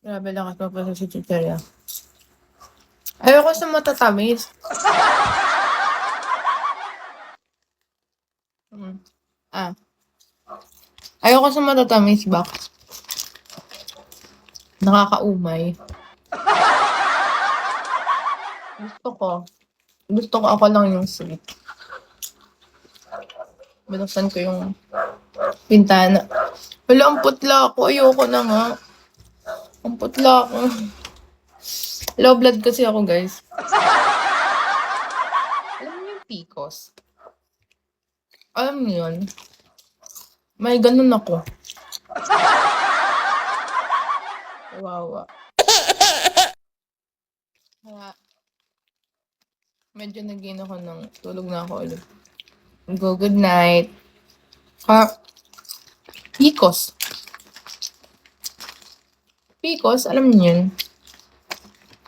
Grabe lakas magpasa si chichirya. Ayoko sa matatamis. Ah. Ayoko sa matatamis ba? Nakakaumay. Gusto ko. Gusto ko ako lang yung sweet. Binuksan ko yung pintana. Wala, ang putla ako. Ayoko na nga. Ang putla ako. Low blood kasi ako, guys. Alam mo yung PCOS? Alam mo yun? May ganun ako. Kawawa. Kaya, medyo nag-gain ako ng tulog na ako ulit. Go, good night. PCOS. PCOS, alam niyo yun?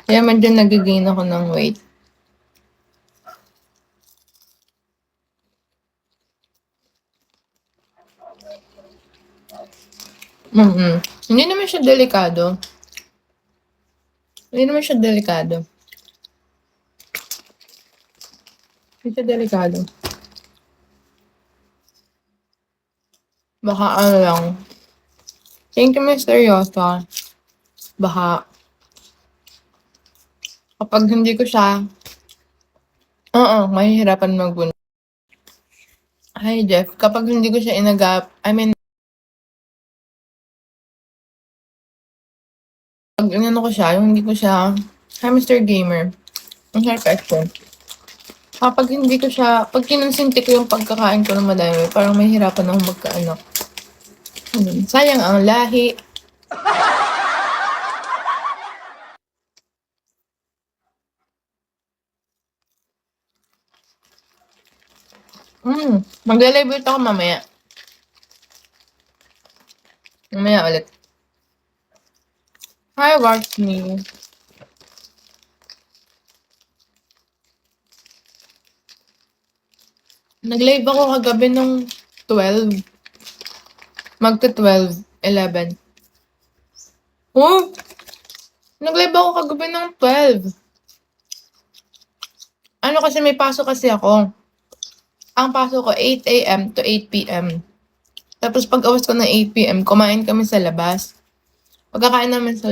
Kaya medyo nag-gain ako ng weight. Hindi naman siya delikado. Hindi naman siya delikado. Hindi siya delikado. Baka ano lang. Thank you, Mr. Yosa. Baka kapag hindi ko siya, mahihirapan magbunot. Hi, Jeff. Kapag hindi ko siya pag inano ko siya, yung hindi ko siya, hi, Mr. Gamer. Ang question. Kapag hindi ko siya, pag kinonsinti ko yung pagkakain ko ng madami, parang mahihirapan akong magkaanak. Sayang ang lahi. Magla-live ulit ako mamaya. Mamaya ulit. Hi, watch me. Nag-live ako kagabi ng 12. Magta-12, 11. Oh! Nag-live ako kagabi ng 12. Ano kasi may pasok kasi ako. Ang pasok ko 8 a.m. to 8 p.m. Tapos pag awas ko ng 8 p.m., kumain kami sa labas. Pagkakain namin sa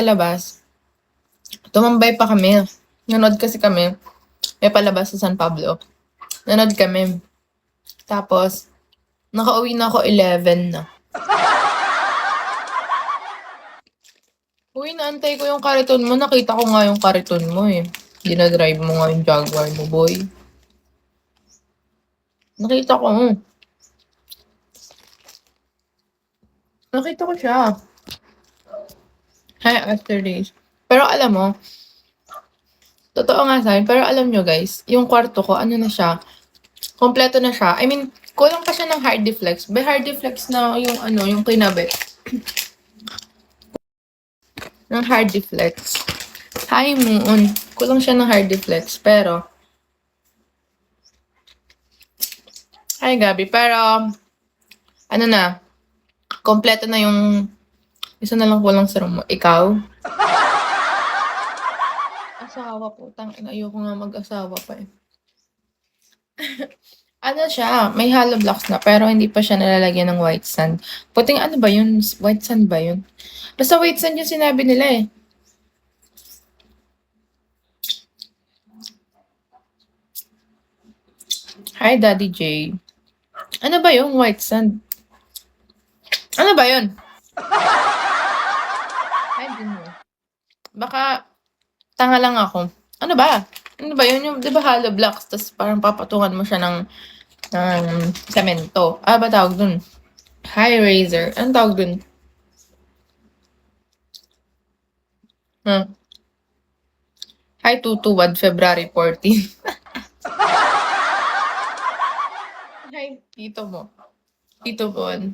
labas, tumambay pa kami. Nanood kasi kami. May palabas sa San Pablo. Nanood kami. Tapos, nakauwi na ako 11 na. Uy, naantay ko yung kariton mo. Nakita ko nga yung kariton mo eh. Dinadrive mo nga yung Jaguar mo, boy. Nakita ko. Nakita ko siya. Hi, after days. Pero alam mo, totoo nga sa'kin, pero alam nyo guys, yung kwarto ko, ano na siya, kompleto na siya. I mean, kulang pa siya ng Hardiflex. By Hardiflex na yung ano, yung kinabit. Ng Hardiflex. Hi, Moon. Kulang siya ng Hardiflex, pero hi, Gabi. Pero, ano na, kompleto na yung isa na lang kulang sa room mo. Ikaw? Asawa po. Ayoko nga mag-asawa pa eh. Ano siya, may hollow blocks na, pero hindi pa siya nalalagyan ng white sand. Puting ano ba yun? White sand ba yun? Basta white sand yung sinabi nila eh. Hi, Daddy J. Ano ba yung white sand? Ano ba yun? Hi, din mo. Baka tanga lang ako. Ano ba? Ano ba yun? Yung, di ba hollow blocks, tapos parang papatungan mo siya ng semento. Ba tawag dun? Hi, Razor. Anong tawag dun? Hi, Tutuwad, February 14. Hi, tito mo. Tito Bon.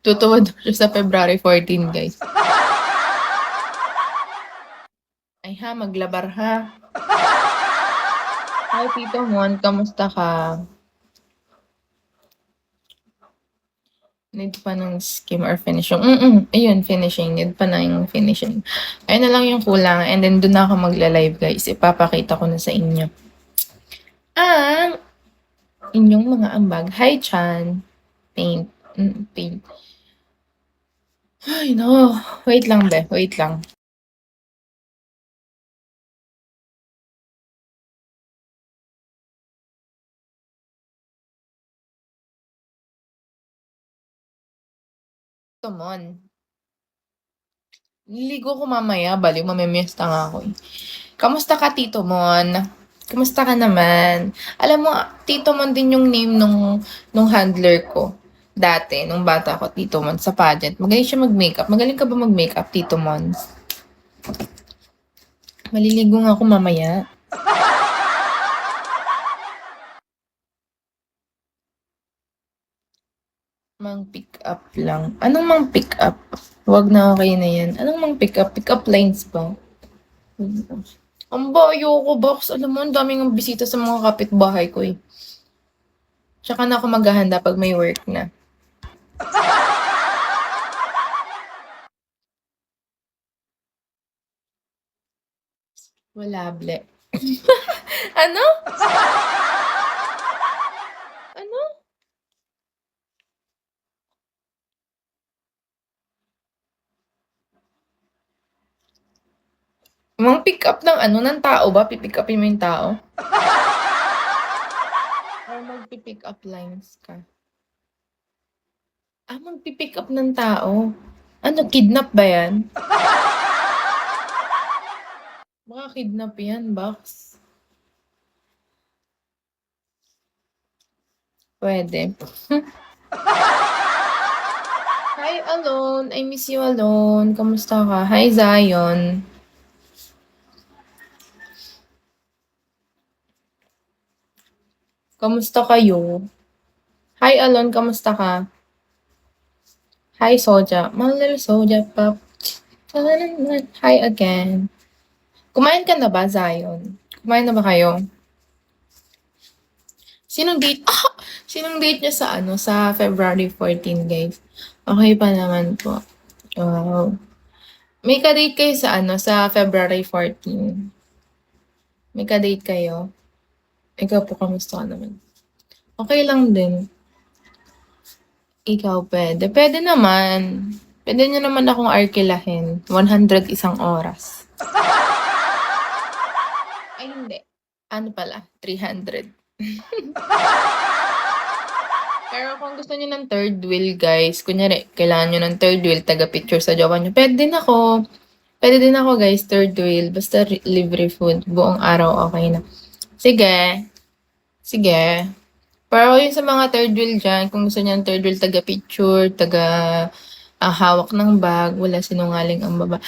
Tutuwad siya sa February 14, guys. Ay ha, maglabar ha. Hi, Tito Mon. Kamusta ka? Need pa ng skim or finishing. Ayun, finishing. Need pa na yung finishing. Ayun na lang yung kulang. And then, dun na ako magla-live, guys. Ipapakita ko na sa inyo. Ang inyong mga ambag. Hi, Chan. Paint. Paint. Ay, no. Wait lang, be. Wait lang. Tumon. Liligo ko mamaya. Baliw, mamimiesta nga ako eh. Kamusta ka, Tito Mon? Kamusta ka naman? Alam mo, Tito Mon din yung name nung handler ko. Dati, nung bata ko, Tito Mon, sa pageant. Magaling siya mag-makeup. Magaling ka ba mag-makeup, Tito Mon? Maliligo nga ako mamaya. Mang pick up lang. Anong mang pick up? Wag na, okay na yan. Anong mang pick up? Pick up lines ba? Ang ayoko box. Alam mo, ang daming bisita sa mga kapitbahay ko eh. Tsaka na ako maghahanda pag may work na. Walable. Ano? Ano? Mang pick up ng ano, ng tao ba? Pipick upin mo yung tao? Or magpi-pick up lines ka? Magpi-pick up ng tao. Ano, kidnap ba yan? Baka kidnap yan, Box. Pwede. Hi, Alone. I miss you, Alone. Kamusta ka? Hi, Zion. Kamusta kayo? Hi, Alone. Kamusta ka? Hi, Soja. My little Soja Pop. Hi again. Kumain ka na ba, Zion? Kumain na ba kayo? Sinong date? Sinong date niya sa ano? Sa February 14, guys? Okay pa naman po. Wow. May ka-date kayo sa ano? Sa February 14. May ka-date kayo? Ikaw po, kamusta ka naman? Okay lang din. Ikaw pwede. Pwede naman. Pwede niyo naman akong arkilahin. 100 isang oras. Ay, hindi. Ano pala? 300. Pero kung gusto niyo ng third wheel, guys, kunyari, kailangan niyo ng third wheel, taga-picture sa jowa niyo, pwede din ako. Pwede din ako, guys, third wheel. Basta libre food. Buong araw, okay na. Sige. Sige. Pero yung sa mga third wheel dyan, kung gusto niyo ng third wheel, taga-picture, hawak ng bag, wala sinungaling ang baba.